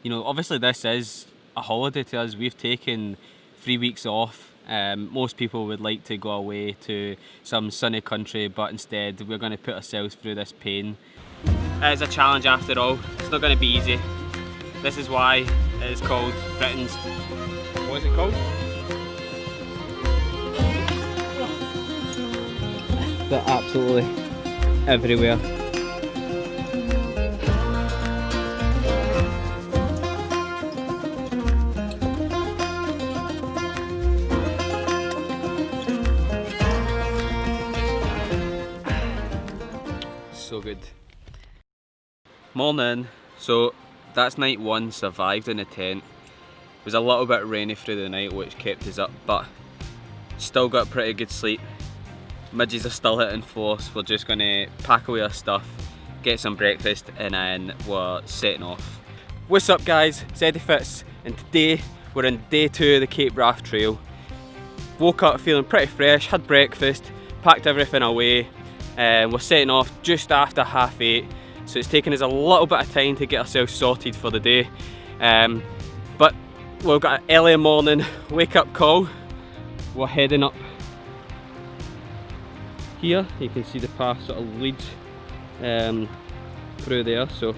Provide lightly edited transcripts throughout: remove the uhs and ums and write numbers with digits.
You know, obviously this is a holiday to us. We've taken 3 weeks off. Most people would like to go away to some sunny country, but instead we're going to put ourselves through this pain. It is a challenge after all. It's not going to be easy. This is why it is called Britain's... What is it called? They're absolutely everywhere. So good. Morning. So that's night one, survived in the tent. It was a little bit rainy through the night which kept us up, but still got pretty good sleep. Midges are still hitting force. We're just going to pack away our stuff, get some breakfast, and then we're setting off. What's up guys, it's Eddie Fitz, and today we're on day 2 of the Cape Wrath Trail. Woke up feeling pretty fresh, had breakfast, packed everything away, and we're setting off just after 8:30, so it's taken us a little bit of time to get ourselves sorted for the day. But we've got an early morning wake up call. We're heading up here. You can see the path sort of leads through there, so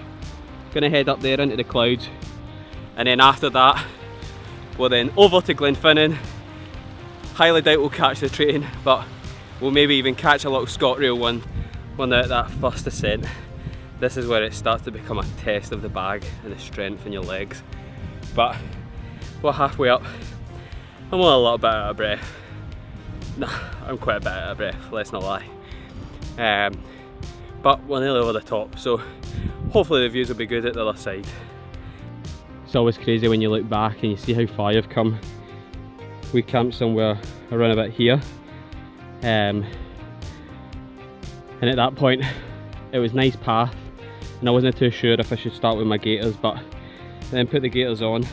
gonna head up there into the clouds, and then after that we're then over to Glenfinnan. Highly doubt we'll catch the train, but we'll maybe even catch a little ScotRail one on that first ascent. This is where it starts to become a test of the bag and the strength in your legs. But we're halfway up. I'm a little bit out of breath. Nah, I'm quite a bit out of breath, let's not lie. But we're nearly over the top, so hopefully the views will be good at the other side. It's always crazy when you look back and you see how far you've come. We camped somewhere around about here, and at that point it was nice path, and I wasn't too sure if I should start with my gaiters, but then put the gaiters on,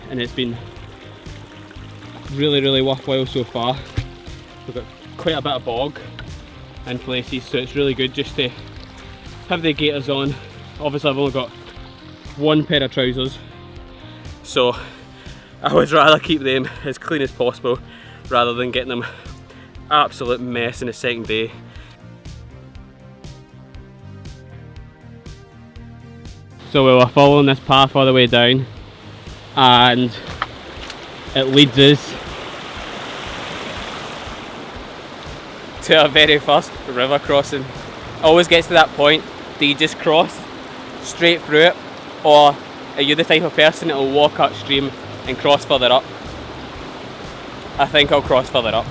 and it's been really worthwhile so far. We've got quite a bit of bog in places, so it's really good just to have the gaiters on. Obviously I've only got one pair of trousers, so I would rather keep them as clean as possible rather than getting them absolute mess in the second day. So we were following this path all the way down, and it leads us to our very first river crossing. Always gets to that point, do you just cross straight through it, or are you the type of person that will walk upstream and cross further up? I think I'll cross further up.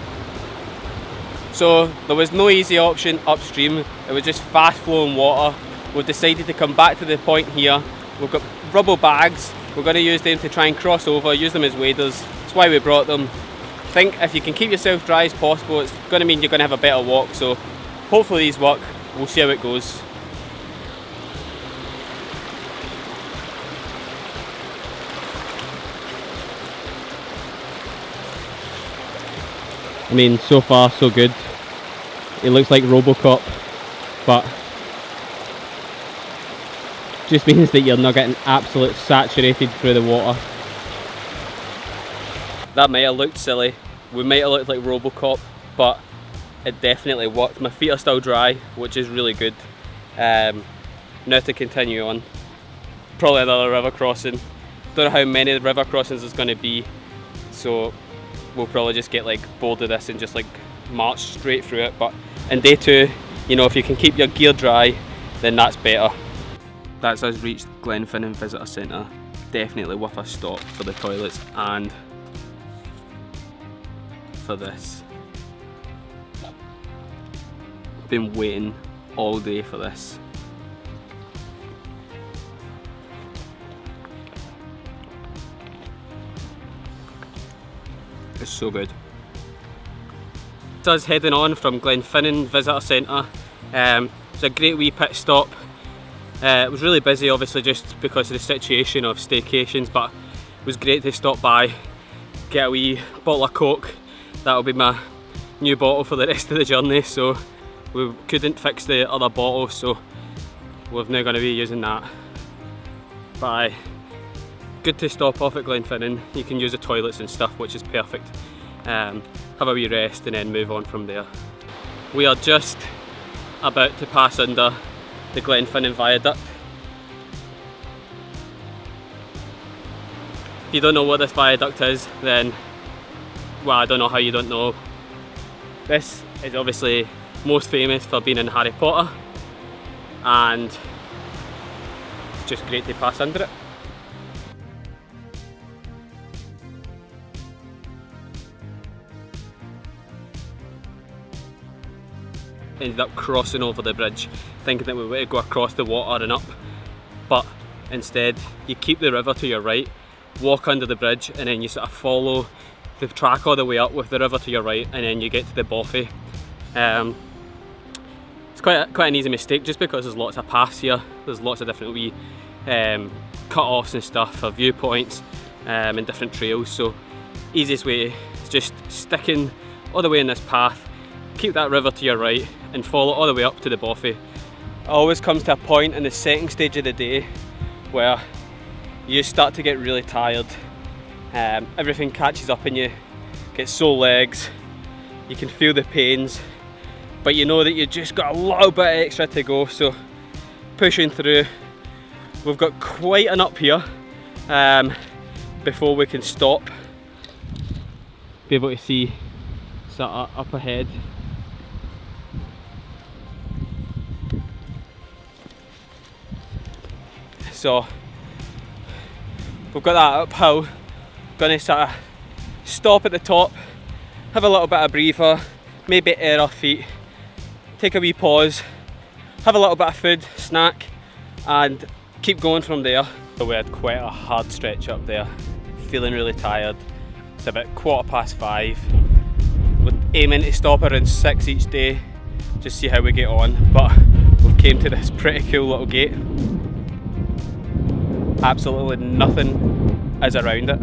So there was no easy option upstream, it was just fast flowing water. We've decided to come back to the point here. We've got rubble bags, we're going to use them to try and cross over, use them as waders. That's why we brought them. I think if you can keep yourself dry as possible, it's going to mean you're going to have a better walk, so hopefully these work. We'll see how it goes. I mean, so far so good. It looks like Robocop, but just means that you're not getting absolute saturated through the water. That might have looked silly, we might have looked like Robocop, but it definitely worked. My feet are still dry, which is really good. Now to continue on, probably another river crossing. Don't know how many river crossings there's going to be, so we'll probably just get like bored of this and just like march straight through it. But in day 2, you know, if you can keep your gear dry, then that's better. That's us reached Glenfinnan Visitor Centre. Definitely worth a stop for the toilets and for this. I've been waiting all day for this. It's so good. It's us heading on from Glenfinnan Visitor Centre. It's a great wee pit stop. It was really busy obviously just because of the situation of staycations, but it was great to stop by, get a wee bottle of Coke. That'll be my new bottle for the rest of the journey, so we couldn't fix the other bottle, so we're now going to be using that. But aye, good to stop off at Glenfinnan. You can use the toilets and stuff, which is perfect. Have a wee rest and then move on from there. We are just about to pass under the Glenfinnan Viaduct. If you don't know what this viaduct is, then, well, I don't know how you don't know. This is obviously most famous for being in Harry Potter, and it's just great to pass under it. Ended up crossing over the bridge thinking that we were to go across the water and up, but instead you keep the river to your right, walk under the bridge, and then you sort of follow the track all the way up with the river to your right, and then you get to the Bothy. It's quite an easy mistake just because there's lots of paths here. There's lots of different wee cut-offs and stuff for viewpoints and different trails, so easiest way is just sticking all the way in this path, keep that river to your right and follow all the way up to the Bothy. It always comes to a point in the second stage of the day where you start to get really tired. Everything catches up in you, get sore legs, you can feel the pains, but you know that you just got a little bit extra to go, so pushing through. We've got quite an up here before we can stop. Be able to see sort of up ahead. So we've got that uphill. Gonna sort of stop at the top, have a little bit of breather, maybe air our feet, take a wee pause, have a little bit of food, snack, and keep going from there. So we had quite a hard stretch up there, feeling really tired. It's about 5:15. We're aiming to stop around 6 each day, just see how we get on, but we've came to this pretty cool little gate. Absolutely nothing is around it.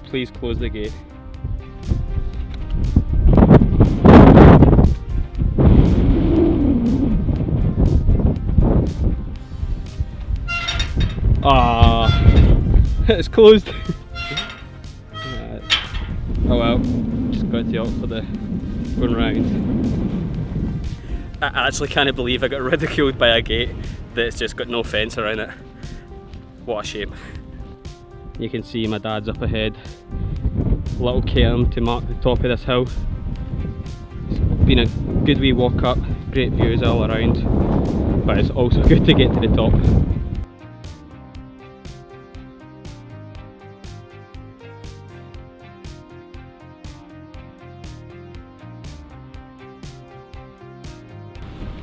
Please close the gate. It's closed. Oh well, just got to opt for the going round. I actually can't believe I got ridiculed by a gate that's just got no fence around it. What a shame. You can see my dad's up ahead. Little cairn to mark the top of this hill. It's been a good wee walk up, great views all around, but it's also good to get to the top.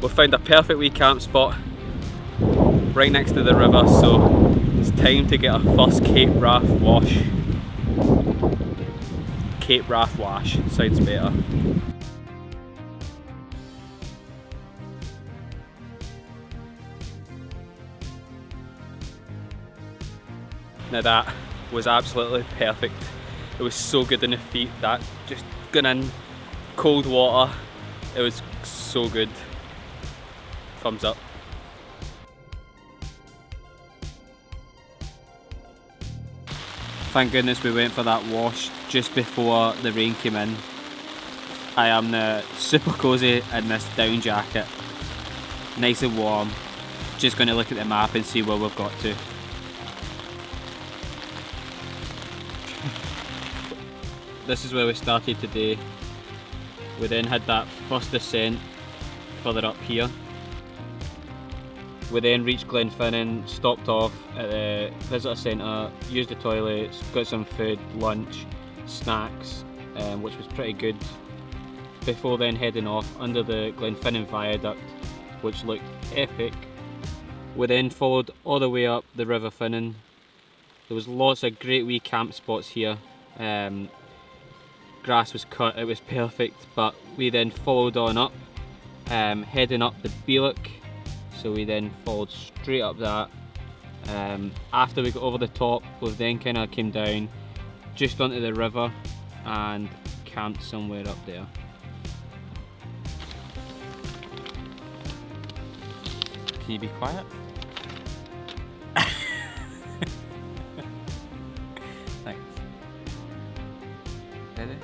We've found a perfect wee camp spot right next to the river, so it's time to get our first Cape Wrath wash. Cape Wrath wash sounds better. Now that was absolutely perfect. It was so good on the feet, that just going in, cold water, it was so good. Thumbs up. Thank goodness we went for that wash just before the rain came in. I am now super cosy in this down jacket, nice and warm. Just going to look at the map and see where we've got to. This is where we started today. We then had that first descent further up here. We then reached Glenfinnan, stopped off at the visitor centre, used the toilets, got some food, lunch, snacks, which was pretty good, before then heading off under the Glenfinnan Viaduct, which looked epic. We then followed all the way up the River Finnan. There was lots of great wee camp spots here. Grass was cut, it was perfect, but we then followed on up, heading up the Bealock. So we then followed straight up that. After we got over the top, we then kind of came down just onto the river and camped somewhere up there. Can you be quiet? Thanks. Ready?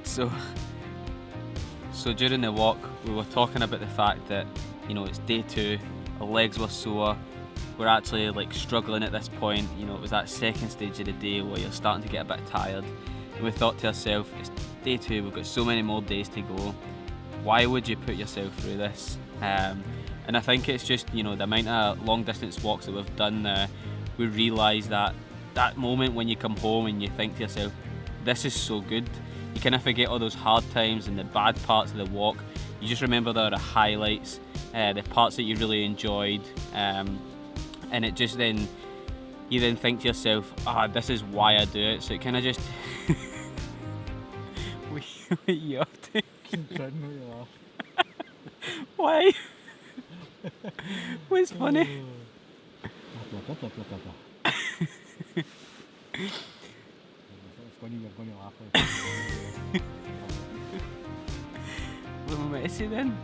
So during the walk, we were talking about the fact that, you know, it's day 2, our legs were sore, we're actually like struggling at this point. You know, it was that second stage of the day where you're starting to get a bit tired, and we thought to ourselves, it's day 2, we've got so many more days to go. Why would you put yourself through this? And I think it's just, you know, the amount of long distance walks that we've done now, we realise that moment when you come home and you think to yourself, this is so good. You kind of forget all those hard times and the bad parts of the walk. You just remember the highlights, the parts that you really enjoyed, and it just then, you then think to yourself, this is why I do it. So it kind of just, what are you up to? Why? What's funny? What am I meant to say then?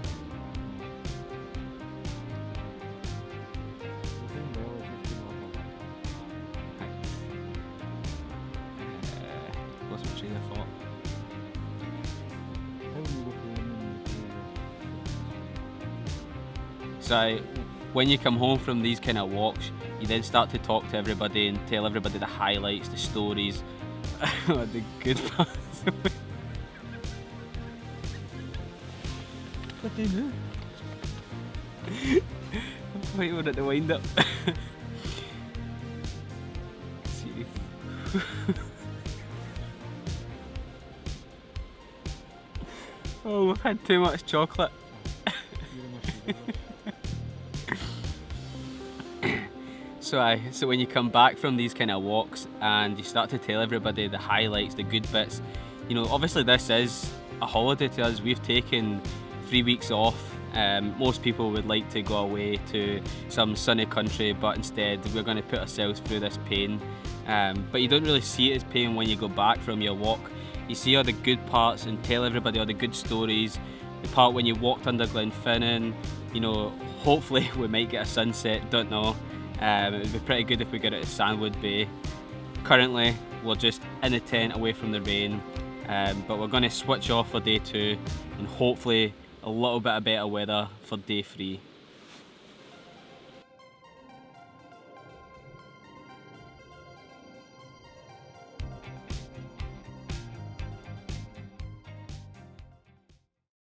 Lost my train of thought. So when you come home from these kind of walks, you then start to talk to everybody and tell everybody the highlights, the stories, the good parts. What do you do? I'm waiting at the wind up. Serious. Oh, we've had too much chocolate. So when you come back from these kind of walks and you start to tell everybody the highlights, the good bits, you know, obviously this is a holiday to us. We've taken 3 weeks off. Most people would like to go away to some sunny country, but instead we're going to put ourselves through this pain. But you don't really see it as pain when you go back from your walk. You see all the good parts and tell everybody all the good stories. The part when you walked under Glenfinnan, you know, hopefully we might get a sunset, don't know. It would be pretty good if we get it at Sandwood Bay. Currently we're just in the tent away from the rain, but we're going to switch off for day 2 and hopefully a little bit of better weather for day 3.